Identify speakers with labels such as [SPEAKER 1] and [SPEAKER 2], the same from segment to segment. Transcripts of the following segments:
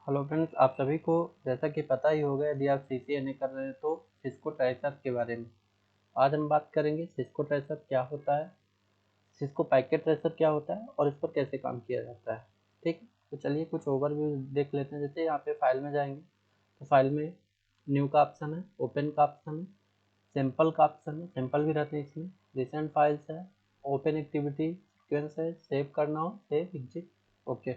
[SPEAKER 1] Hello friends, आप सभी को जैसा कि पता ही होगा, यदि आप CCNA कर रहे हैं तो सिस्को ट्रेसर के बारे में आज हम बात करेंगे। सिस्को ट्रेसर क्या होता है, सिस्को पैकेट ट्रेसर क्या होता है और इस पर कैसे काम किया जाता है। ठीक, तो चलिए कुछ ओवरव्यू देख लेते हैं। जैसे यहाँ पे फाइल में जाएंगे तो फाइल में न्यू का ऑप्शन है, ओपन का ऑप्शन है, सिंपल का ऑप्शन है, सिंपल भी रहते हैं इसमें, रिसेंट फाइल्स है, ओपन एक्टिविटी सीक्वेंस है, सेव करना हो सेव एग्जिट ओके।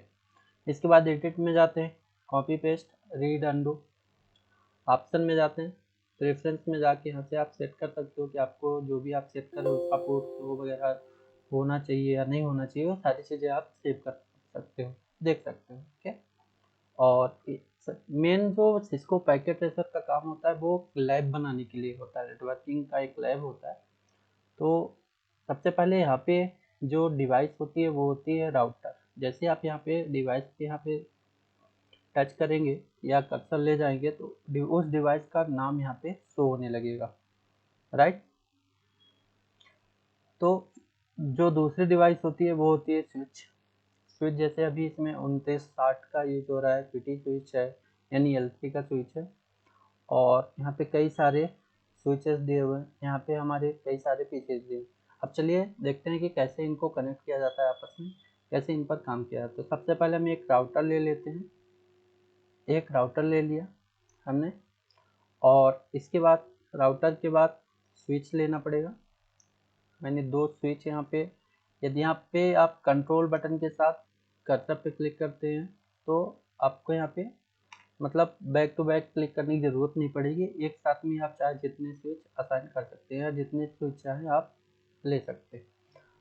[SPEAKER 1] इसके बाद एडिट में जाते हैं, copy paste read undo option में जाते हैं, प्रेफरेंस में जाके यहाँ से आप सेट कर सकते हो कि आपको जो भी आप सेट कर रहे हो उसका पोर्ट फ्लो वगैरह होना चाहिए या नहीं होना चाहिए, वो सारी चीज़ें आप सेव कर सकते हो, देख सकते हो। ठीक है, और मेन जो सिस्को पैकेट ट्रेसर का काम होता है वो लैब बनाने के लिए होता है, नेटवर्किंग का एक लैब होता है। तो सबसे पहले यहाँ पे जो डिवाइस होती है वो होती है राउटर। जैसे आप यहाँ पे डिवाइस पे यहाँ पे टच करेंगे या कर्सर ले जाएंगे तो उस डिवाइस का नाम यहाँ पे शो होने लगेगा, राइट। तो जो दूसरी डिवाइस होती है वो होती है स्विच। स्विच जैसे अभी इसमें 2960 का यूज हो रहा है, PT स्विच है, यानी L3 का स्विच है। और यहाँ पे कई सारे स्विचेस दिए हुए हैं, यहाँ पे हमारे कई सारे पीसेस दिए हुए हैं। अब चलिए देखते हैं कि कैसे इनको कनेक्ट किया जाता है आपस में, कैसे इन पर काम किया जाता है। तो सबसे पहले हम एक राउटर ले लेते हैं, एक राउटर ले लिया हमने, और इसके बाद राउटर के बाद स्विच लेना पड़ेगा। मैंने दो स्विच यहाँ पे, यदि यहाँ पे आप कंट्रोल बटन के साथ कर्सर पे क्लिक करते हैं तो आपको यहाँ पे मतलब बैक टू बैक क्लिक करने की ज़रूरत नहीं पड़ेगी, एक साथ में आप चाहे जितने स्विच असाइन कर सकते हैं, जितने स्विच चाहे आप ले सकते हैं।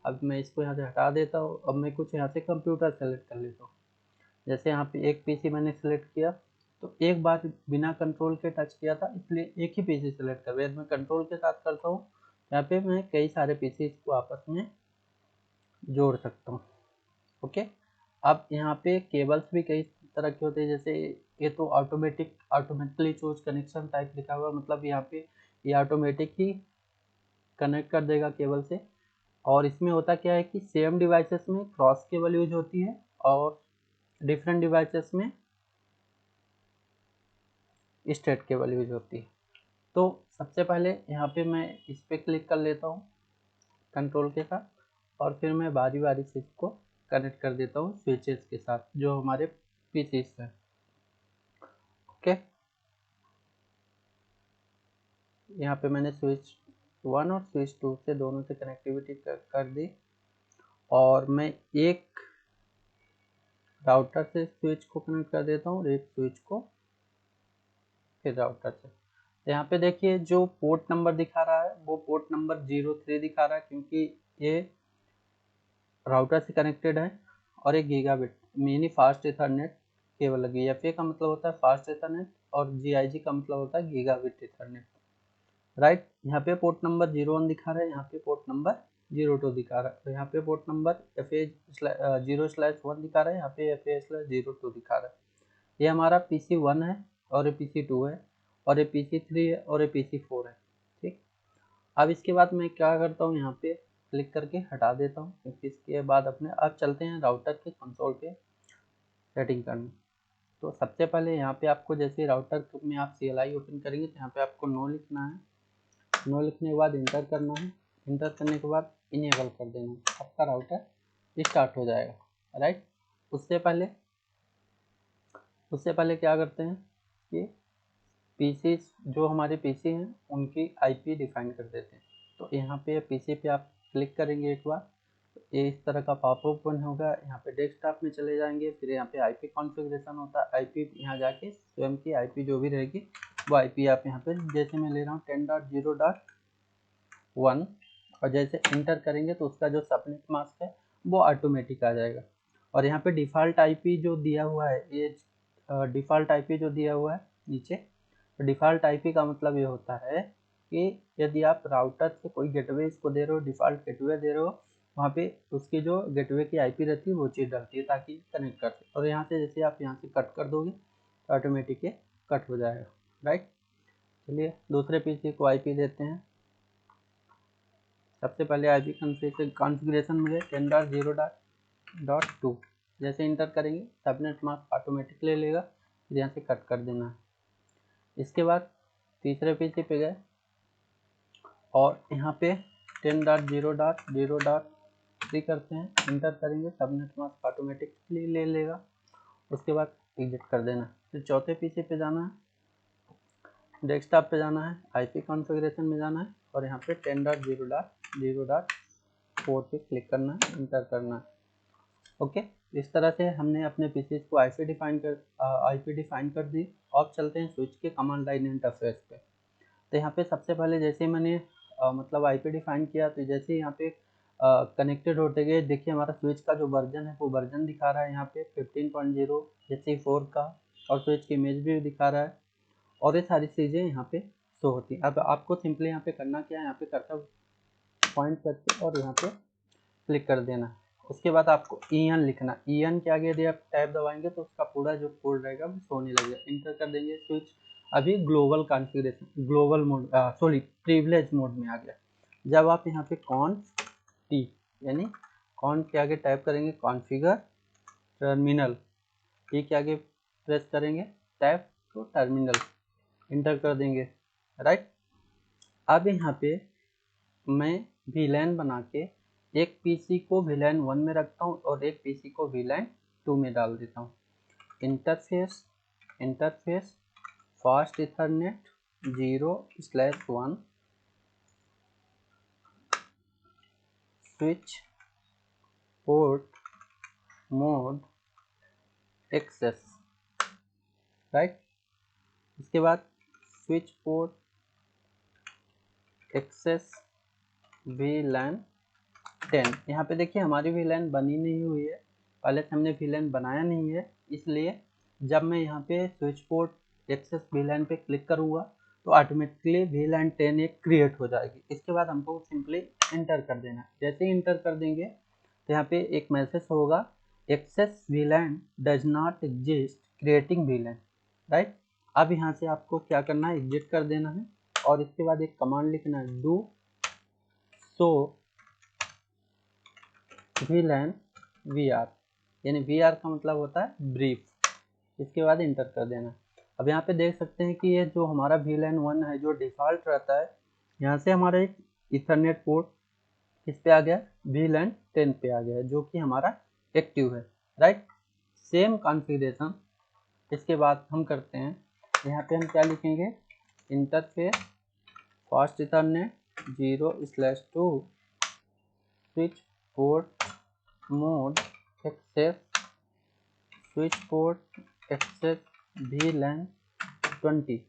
[SPEAKER 1] अब मैं इसको यहाँ से हटा देता हूँ। अब मैं कुछ यहाँ से कंप्यूटर सेलेक्ट कर लेता हूँ। जैसे यहाँ पे एक PC मैंने सेलेक्ट किया तो एक बार बिना कंट्रोल के टच किया था, इसलिए एक ही PC सेलेक्ट कर, यदि मैं कंट्रोल के साथ करता हूँ यहाँ पे मैं कई सारे PC को आपस में जोड़ सकता हूँ। ओके, अब यहाँ पे केबल्स भी कई तरह के होते हैं। जैसे ये तो ऑटोमेटिकली चूज कनेक्शन टाइप लिखा हुआ, मतलब यहाँ पे ये ऑटोमेटिक ही कनेक्ट कर देगा केबल से। और इसमें होता क्या है कि सेम डिवाइसेस में क्रॉस केबल यूज होती है और डिफरेंट डिवाइसेस में स्ट्रेट केबल यूज होती है। तो सबसे पहले यहाँ पे मैं इस पर क्लिक कर लेता हूँ कंट्रोल के साथ, और फिर मैं बारी बारी से इसको कनेक्ट कर देता हूँ स्विचेस के साथ जो हमारे पीसीस हैं। ओके, यहाँ पे मैंने स्विच 1 और स्विच 2 से दोनों से कनेक्टिविटी कर दी, और मैं एक राउटर से स्विच को कनेक्ट कर देता हूँ, एक स्विच को फिर राउटर से। तो यहाँ पे देखिए जो पोर्ट नंबर दिखा रहा है वो पोर्ट नंबर 03 दिखा रहा है, क्योंकि ये राउटर से कनेक्टेड है और एक gigabit mini fast Ethernet cable लगी है। FA का मतलब होता है फास्ट इथरनेट और GIG का मतलब होता है गीगाबिट इथरनेट, राइट। यहाँ पे पोर्ट नंबर 01 दिखा रहा है, यहाँ पे पोर्ट नंबर 02 दिखा रहा है। तो यहाँ पे पोर्ट नंबर FA0/1 दिखा रहा है, यहाँ पे FA/02 दिखा रहा है। ये हमारा PC1 है और ये PC2 है और ये PC3 है और ये PC4 है। ठीक, अब इसके बाद मैं क्या करता हूँ, यहाँ पे क्लिक करके हटा देता हूँ, क्योंकि इसके बाद अपने अब चलते हैं राउटर के कंसोल पे सेटिंग करने। तो सबसे पहले यहाँ पे आपको जैसे राउटर में आप CLI ओपन करेंगे तो यहाँ पे आपको नो लिखना है, नो लिखने के बाद इंटर करना है, इंटर करने के बाद इनेबल कर देना है, आपका राउटर स्टार्ट हो जाएगा, राइट। उससे पहले क्या करते हैं कि PC जो हमारे PC हैं उनकी IP डिफाइन कर देते हैं। तो यहाँ पे PC पे आप क्लिक करेंगे एक बार, तो ये इस तरह का पॉपअप ओपन होगा। यहाँ पे डेस्कटॉप में चले जाएंगे, फिर यहाँ पे IP कॉन्फ़िगरेशन होता है, IP यहाँ जाके स्वयं की IP जो भी रहेगी वो IP आप यहाँ पे, जैसे मैं ले रहा हूँ 10.0.1, और जैसे इंटर करेंगे तो उसका जो सबनेट मास्क है वो ऑटोमेटिक आ जाएगा। और यहाँ पे डिफ़ॉल्ट IP जो दिया हुआ है, ये डिफ़ॉल्ट IP जो दिया हुआ है नीचे, तो डिफ़ॉल्ट IP का मतलब ये होता है कि यदि आप राउटर से कोई गेटवे इसको दे रहे हो, डिफ़ॉल्ट गेटवे दे रहे हो, वहाँ पे उसकी जो गेटवे की IP रहती है वो चीज़ डलती है ताकि कनेक्ट कर सके। और यहाँ से जैसे आप यहाँ से कट कर दोगे तो ऑटोमेटिक ये कट हो जाएगा, राइट। चलिए दूसरे PC को IP देते हैं। सबसे पहले IP कॉन्फ़िगरेशन में 10.0.2, जैसे इंटर करेंगे सबनेट मास्क ऑटोमेटिक ले लेगा। फिर यहाँ से कट कर देना है। इसके बाद तीसरे पीसी पे गए और यहाँ पे 10.0.0.3 करते हैं, इंटर करेंगे, सबनेट मास्क ऑटोमेटिकली ले लेगा। उसके बाद एग्जिट कर देना। फिर चौथे पीसी पे जाना है, डेस्कटॉप पे जाना है, आईपी कॉन्फ़िगरेशन में जाना है और यहाँ पे 10.0.0.4 पे क्लिक करना है, इंटर करना है। ओके, इस तरह से हमने अपने पीसी को आईपी डिफाइन कर दी। अब चलते हैं स्विच के कमांड लाइन इंटरफेस पे। तो यहाँ पे सबसे पहले जैसे मैंने मतलब आईपी डिफाइन किया, तो जैसे यहाँ पे कनेक्टेड होते गए, देखिए हमारा स्विच का जो वर्जन है वो वर्जन दिखा रहा है यहाँ पे 15.0 जैसे 4 का, और स्विच की इमेज भी दिखा रहा है और ये सारी चीज़ें यहाँ पे शो होती हैं। अब आपको सिंपली यहाँ पे करना क्या है, यहाँ पे कर्सर पॉइंट करके और यहाँ पे क्लिक कर देना। उसके बाद आपको EN लिखना, EN के आगे यदि आप टैब दबाएंगे तो उसका पूरा जो कोड रहेगा वो सोने लगेगा। इंटर कर देंगे। स्विच अभी global configuration, global mode privilege mode में आ गया। जब आप यहाँ पे कॉन्फ टी यानी कॉन के आगे टाइप करेंगे कॉन्फ़िगर टर्मिनल, टी के आगे प्रेस करेंगे टैब तो टर्मिनल, इंटर कर देंगे। राइट, अब यहाँ पे मैं VLAN बना के एक पीसी को VLAN 1 में रखता हूँ और एक पीसी को VLAN 2 में डाल देता हूँ। Interface fast ethernet 0/1 switch port mode access. Right, इसके बाद स्विच पोर्ट एक्सेस VLAN 10। यहाँ पे देखिए हमारी VLAN बनी नहीं हुई है, पहले से हमने VLAN बनाया नहीं है, इसलिए जब मैं यहाँ पे स्विच पोर्ट एक्सेस VLAN पे क्लिक करूँगा तो ऑटोमेटिकली VLAN 10 एक क्रिएट हो जाएगी। इसके बाद हमको सिंपली इंटर कर देना। जैसे ही इंटर कर देंगे तो यहाँ पे एक मैसेज होगा, access VLAN does not exist creating VLAN। Right, अब यहाँ से आपको क्या करना है, एग्जिट कर देना है और इसके बाद एक कमांड लिखना है, डू सो VLAN VR, यानी VR का मतलब होता है ब्रीफ। इसके बाद इंटर कर देना। अब यहाँ पे देख सकते हैं कि ये जो हमारा VLAN 1 है जो डिफ़ॉल्ट रहता है, यहाँ से हमारा एक इथरनेट पोर्ट किस पे आ गया, VLAN 10 पे आ गया है, जो कि हमारा एक्टिव है। राइट, सेम कॉन्फ़िगरेशन इसके बाद हम करते हैं। यहाँ पे हम क्या लिखेंगे, interface fast ethernet 0/2 switch port mode access switch port access VLAN 20।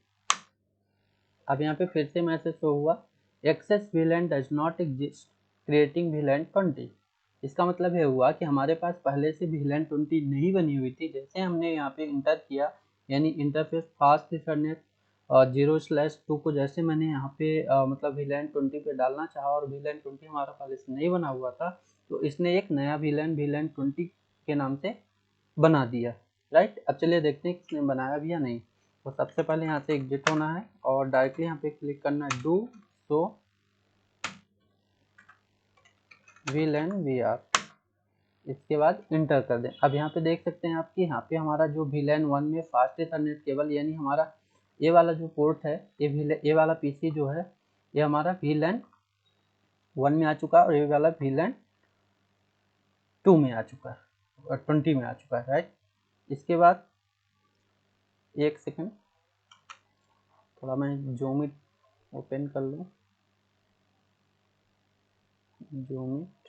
[SPEAKER 1] अब यहाँ पे फिर से मैसेज शो हुआ, access VLAN does not exist creating VLAN 20। इसका मतलब ये हुआ कि हमारे पास पहले से VLAN 20 नहीं बनी हुई थी। जैसे हमने यहाँ पे इंटर किया, यानी इंटरफेस फास्ट इथरनेट 0/2 को जैसे मैंने यहाँ पे मतलब VLAN 20 पे डालना चाहा और VLAN 20 हमारा पहले से नहीं बना हुआ था, तो इसने एक नया VLAN 20 के नाम से बना दिया। राइट, अब चलिए देखते हैं किसने बनाया भी या नहीं। तो सबसे पहले यहाँ से एग्जिट होना है और डायरेक्टली यहाँ पे क्लिक करना है, डू सो VLAN VR। इसके बाद इंटर कर दें। अब यहाँ पे देख सकते हैं आप कि यहाँ पे हमारा जो VLAN 1 में फास्ट इथरनेट केबल, यानी हमारा ये वाला जो पोर्ट है, ये वाला पीसी जो है, ये हमारा VLAN 1 में आ चुका है और ये वाला VLAN 2 में आ चुका है और 20 में आ चुका है। राइट, इसके बाद एक सेकंड, थोड़ा मैं जूमिट ओपन कर लूँ, जूमिट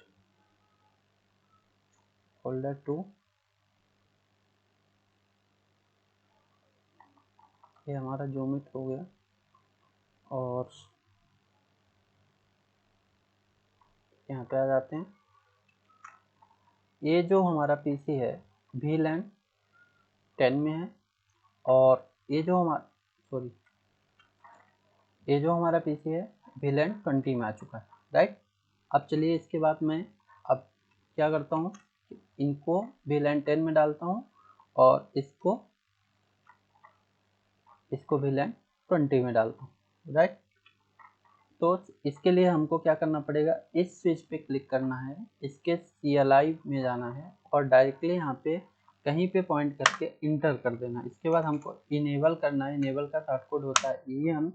[SPEAKER 1] फोल्डर 2, ये हमारा जूमिट हो गया और यहाँ पे आ जाते हैं। ये जो हमारा पीसी है VLAN 10 में है और ये जो हमारा पीसी है VLAN 20 में आ चुका है। राइट, अब चलिए इसके बाद मैं अब क्या करता हूँ, इनको VLAN 10 में डालता हूँ और इसको VLAN 20 में डालता हूँ। राइट, तो इसके लिए हमको क्या करना पड़ेगा, इस स्विच पे क्लिक करना है, इसके CLI में जाना है और डायरेक्टली यहाँ पे कहीं पे पॉइंट करके इंटर कर देना। इसके बाद हमको इनेबल करना है, इनेबल का शॉर्ट कोड होता है EN।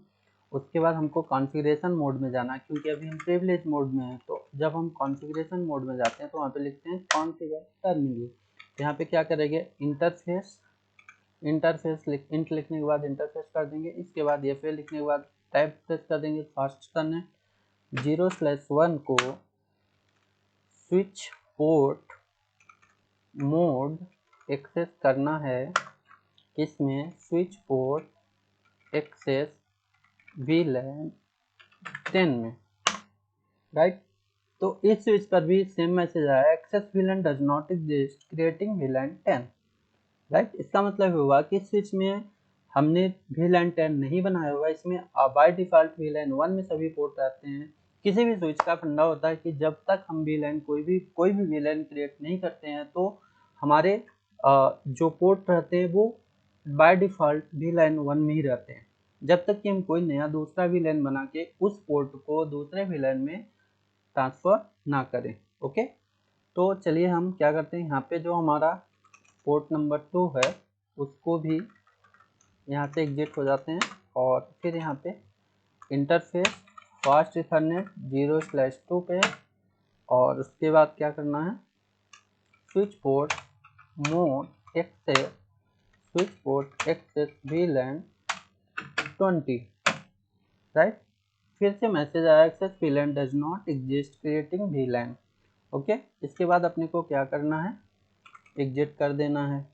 [SPEAKER 1] उसके बाद हमको कॉन्फ़िगरेशन मोड में जाना है, क्योंकि अभी हम प्रिविलेज मोड में हैं। तो जब हम कॉन्फ़िगरेशन मोड में जाते हैं तो वहाँ पे लिखते हैं कॉन्फ़िगर टर्मिनल। यहाँ पे क्या करेंगे, इंटरफेस इंट लिखने के बाद इंटरफेस कर देंगे। इसके बाद F लिखने के बाद टैब प्रेस कर देंगे, फास्ट करना 0/1 को स्विच पोर्ट मोड एक्सेस करना है, इसमें स्विच पोर्ट एक्सेस VLAN 10 में, राइट। तो इस स्विच पर भी सेम मैसेज आया, access VLAN does not exist creating VLAN 10, right. इसका मतलब हुआ कि स्विच में हमने VLAN 10 नहीं बनाया हुआ, इसमें बाय डिफॉल्ट VLAN 1 में सभी पोर्ट रहते हैं। किसी भी स्विच का फंडा होता है कि जब तक हम VLAN कोई भी VLAN क्रिएट नहीं करते हैं तो हमारे जो पोर्ट रहते हैं वो बाय डिफॉल्ट VLAN 1 में ही रहते हैं, जब तक कि हम कोई नया दूसरा VLAN बना के उस पोर्ट को दूसरे VLAN में ट्रांसफर ना करें। ओके, तो चलिए हम क्या करते हैं, यहाँ पे जो हमारा पोर्ट नंबर 2 है उसको भी यहाँ से एग्जिट हो जाते हैं, और फिर यहाँ पे इंटरफेस फास्ट इथरनेट 0/2 पे, और उसके बाद क्या करना है, switch port mode access VLAN 20, right. फिर से मैसेज आया, access VLAN does not exist creating VLAN। Okay, इसके बाद अपने को क्या करना है, एग्जिट कर देना है,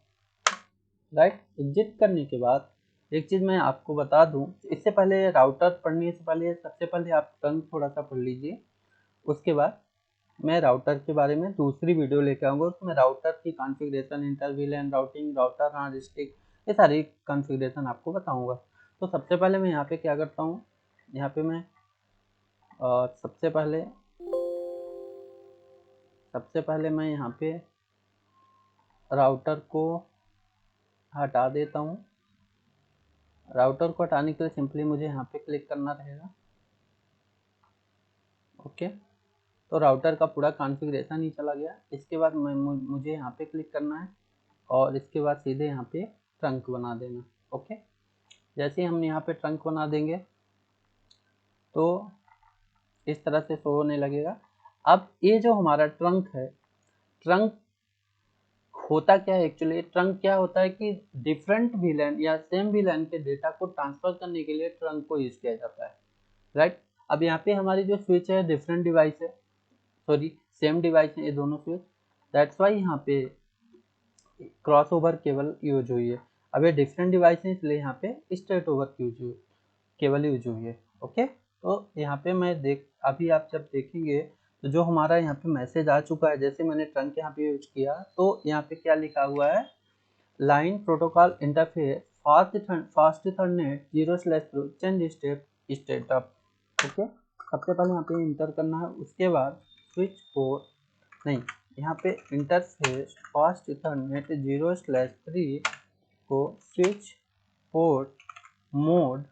[SPEAKER 1] राइट। एग्जिट करने के बाद एक चीज़ मैं आपको बता दूं, इससे पहले राउटर पढ़ने से पहले सबसे पहले आप ट्रंक थोड़ा सा पढ़ लीजिए। उसके बाद मैं राउटर के बारे में दूसरी वीडियो लेके आऊँगा, उसमें राउटर की configuration, inter VLAN routing, router heuristic, ये सारी कॉन्फ़िगरेशन आपको बताऊँगा। तो सबसे पहले मैं यहाँ पे क्या करता हूँ, यहाँ पे मैं सबसे पहले मैं यहाँ पे राउटर को हटा देता हूँ। राउटर को हटाने के लिए सिंपली मुझे यहाँ पे क्लिक करना रहेगा। ओके, तो राउटर का पूरा कॉन्फ़िगरेशन ही चला गया। इसके बाद मुझे यहाँ पे क्लिक करना है, और इसके बाद सीधे यहाँ पे ट्रंक बना देना। ओके, जैसे ही हम यहाँ पे ट्रंक बना देंगे तो इस तरह से शो होने लगेगा। अब ये जो हमारा ट्रंक है, ट्रंक होता क्या है एक्चुअली, ट्रंक क्या होता है कि डिफरेंट VLAN या सेम VLAN के डेटा को ट्रांसफर करने के लिए ट्रंक को यूज किया जाता है, राइट। अब यहाँ पे हमारी जो स्विच है डिफरेंट डिवाइस है, सॉरी सेम डिवाइस है ये दोनों स्विच, दैट्स वाई यहाँ पे क्रॉस ओवर केबल यूज हुई है। अब ये डिफरेंट डिवाइस है इसलिए यहाँ पे स्ट्रेट ओवर केबल यूज हुई है। ओके, तो यहाँ पे अभी आप जब देखेंगे तो जो हमारा यहाँ पे मैसेज आ चुका है, जैसे मैंने ट्रंक यहाँ पे यूज किया तो यहाँ पे क्या लिखा हुआ है, line protocol interface fast ethernet 0/2 change state up. Okay, सबसे पहले यहाँ पे इंटर करना है, उसके बाद स्विच पोर्ट नहीं, यहाँ पे इंटरफेस फास्ट इथरनेट 0/3 को स्विच पोर्ट मोड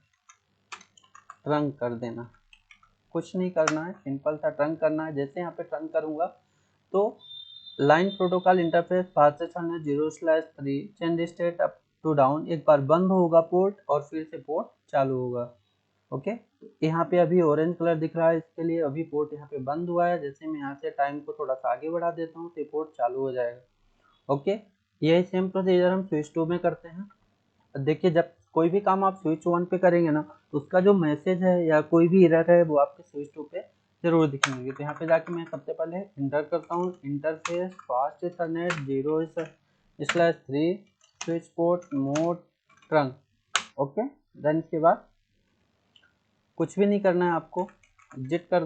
[SPEAKER 1] ट्रंक कर देना। कुछ नहीं करना है, सिंपल सा ट्रंक करना है। जैसे यहाँ पे ट्रंक करूँगा तो line protocol interface fast ethernet 0/3 change state up to down, एक बार बंद होगा पोर्ट और फिर से पोर्ट चालू होगा। ओके, यहाँ पे अभी ऑरेंज कलर दिख रहा है, इसके लिए अभी पोर्ट यहाँ पे बंद हुआ है। जैसे मैं यहाँ से टाइम को थोड़ा सा आगे बढ़ा देता हूँ तो पोर्ट चालू हो जाएगा। ओके, यही सेम प्रोसीजर हम स्विच 2 में करते हैं। देखिए, जब कोई भी काम आप स्विच 1 पे करेंगे ना तो उसका जो मैसेज है या कोई भी एरर है वो आपके स्विच 2 पे जरूर दिखेंगे। तो यहाँ पे जाके मैं सबसे पहले इंटर करता हूँ, interface fast ethernet 0/3 switch port mode trunk. Okay, then इसके बाद कुछ भी नहीं करना है, आपको एग्जिट कर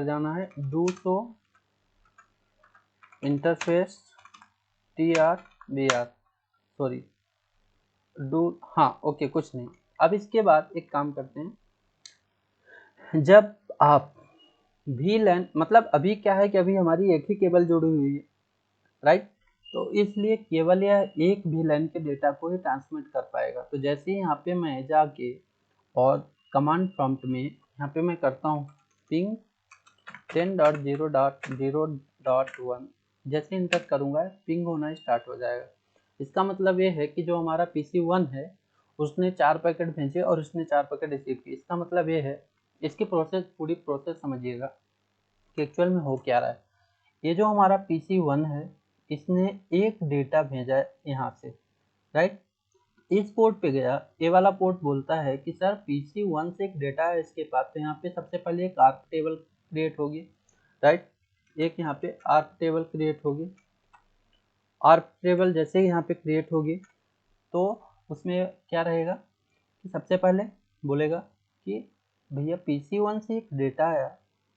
[SPEAKER 1] जाना है, do so interface TRBR, sorry do, हाँ ओके, कुछ नहीं। अब इसके बाद एक काम करते हैं, जब आप VLAN, मतलब अभी क्या है कि अभी हमारी एक ही केबल जुड़ी हुई है, राइट, तो इसलिए केवल यह एक VLAN के डेटा को ही ट्रांसमिट कर पाएगा। तो जैसे ही यहाँ पे मैं जाके और कमांड प्रॉम्प्ट में यहाँ पे मैं करता हूँ पिंग 10.0.0.1, जैसे इंटर करूँगा पिंग होना स्टार्ट हो जाएगा। इसका मतलब ये है कि जो हमारा PC1 है उसने 4 पैकेट भेजे और उसने 4 पैकेट रिसीव किए। इसका मतलब ये है, इसकी प्रोसेस, पूरी प्रोसेस समझिएगा कि एक्चुअल में हो क्या रहा है। ये जो हमारा PC1 है इसने एक डेटा भेजा है यहाँ से, राइट। इस पोर्ट पे गया, ये वाला पोर्ट बोलता है कि सर PC1 से एक डेटा है इसके पास, तो यहाँ पे सबसे पहले एक आर्क टेबल क्रिएट होगी, राइट। एक यहाँ पे आर्क टेबल क्रिएट होगी। आर्क टेबल जैसे ही यहाँ पे क्रिएट होगी तो उसमें क्या रहेगा कि सबसे पहले बोलेगा कि भैया PC1 से एक डेटा आया,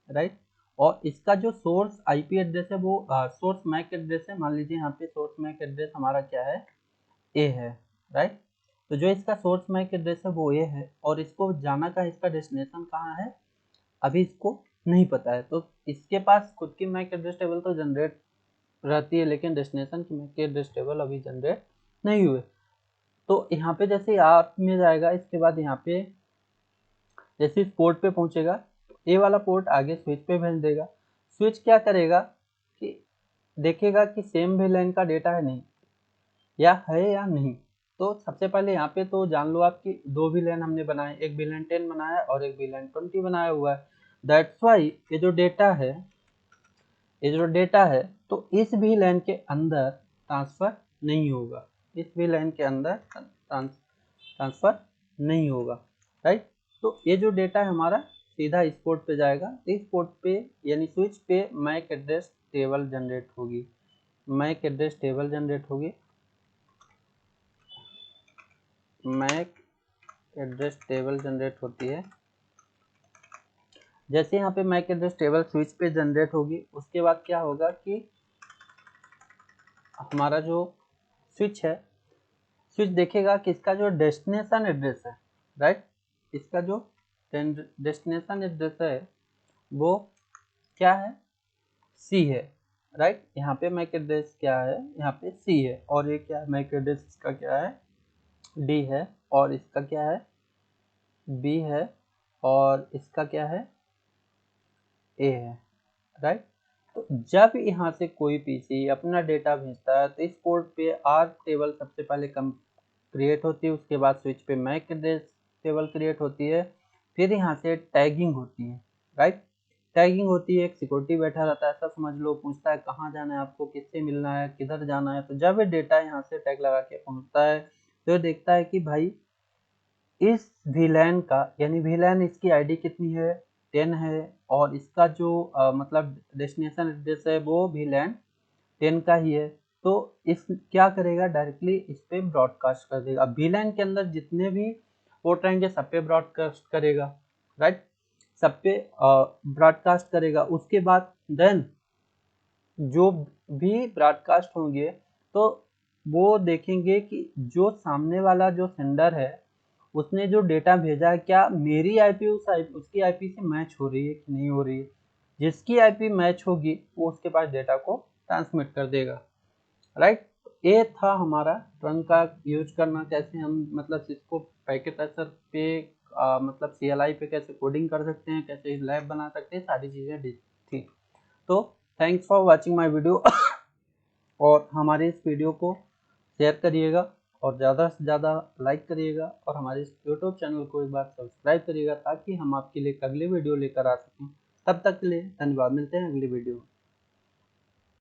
[SPEAKER 1] राइट, और इसका जो सोर्स IP एड्रेस है वो सोर्स मैक एड्रेस है। मान लीजिए यहाँ पे सोर्स मैक एड्रेस हमारा क्या है, A है, राइट। तो जो इसका सोर्स मैक एड्रेस है वो A है और इसको जाना का इसका डेस्टिनेशन कहाँ है अभी इसको नहीं पता है। तो इसके पास खुद की मैक एड्रेस टेबल तो जनरेट रहती है लेकिन डेस्टिनेशन की मैक एड्रेस टेबल अभी जनरेट नहीं हुए। तो यहाँ पे जैसे आप में जाएगा, इसके बाद यहाँ पे जैसे इस पोर्ट पे पहुंचेगा तो ए वाला पोर्ट आगे स्विच पे भेज देगा। स्विच क्या करेगा कि देखेगा कि सेम VLAN का डेटा है नहीं या नहीं। तो सबसे पहले यहाँ पे तो जान लो आप कि 2 VLAN हमने बनाए, एक VLAN 10 बनाया और एक VLAN 20 बनाया हुआ है। दैट्स वाई ये जो डेटा है तो इस VLAN के अंदर ट्रांसफर नहीं होगा, इस VLAN के अंदर ट्रांसफर नहीं होगा, राइट। तो ये जो डेटा है हमारा सीधा इस पोर्ट पे जाएगा। इस पोर्ट पे यानी स्विच पे मैक एड्रेस टेबल जनरेट होगी, मैक एड्रेस टेबल जनरेट होगी, मैक एड्रेस टेबल जनरेट होती है। जैसे यहाँ पे मैक एड्रेस टेबल स्विच पे जनरेट होगी उसके बाद क्या होगा कि हमारा जो स्विच है, स्विच देखेगा कि इसका जो डेस्टिनेशन एड्रेस है, राइट, इसका जो डेस्टिनेशन एड्रेस है वो क्या है, C है, राइट। यहाँ पे मैक एड्रेस क्या है, यहाँ पे C है और ये क्या है, मैक एड्रेस इसका क्या है, D है और इसका क्या है, B है और इसका क्या है, A है, राइट। तो जब यहाँ से कोई PC अपना डेटा भेजता है तो इस पोर्ट पे आर्क टेबल सबसे पहले क्रिएट होती है, उसके बाद स्विच पे मैक एड्रेस टेबल क्रिएट होती है, फिर यहाँ से टैगिंग होती है, राइट। टैगिंग होती है, एक सिक्योरिटी बैठा रहता है, ऐसा समझ लो, पूछता है कहाँ जाना है आपको, किससे मिलना है, किधर जाना है। तो जब ये डेटा यहाँ से टैग लगा के पहुँचता है तो ये देखता है कि भाई इस VLAN का, यानी VLAN इसकी ID कितनी है, 10 है और इसका जो मतलब डेस्टिनेशन एड्रेस है वो VLAN 10 का ही है। तो इस क्या करेगा, डायरेक्टली इस पे ब्रॉडकास्ट कर देगा। VLAN के अंदर जितने भी पोर्ट रहेंगे सब पे ब्रॉडकास्ट करेगा, राइट, सब पे ब्रॉडकास्ट करेगा। उसके बाद देन जो भी ब्रॉडकास्ट होंगे तो वो देखेंगे कि जो सामने वाला जो सेंडर है उसने जो डेटा भेजा है क्या मेरी IP उसकी IP से मैच हो रही है कि नहीं हो रही है। जिसकी IP मैच होगी वो उसके पास डेटा को ट्रांसमिट कर देगा, राइट। ये था हमारा ट्रंक का यूज करना, कैसे हम मतलब इसको पैकेट ट्रेसर पे मतलब CLI पे कैसे कोडिंग कर सकते हैं, कैसे लैब बना सकते हैं, सारी चीज़ें थी। तो thanks for watching my video और हमारे इस वीडियो को शेयर करिएगा और ज़्यादा से ज़्यादा लाइक करिएगा और हमारे इस यूट्यूब चैनल को एक बार सब्सक्राइब करिएगा ताकि हम आपके लिए अगली वीडियो लेकर आ सकें। तब तक के लिए धन्यवाद, मिलते हैं अगली वीडियो में।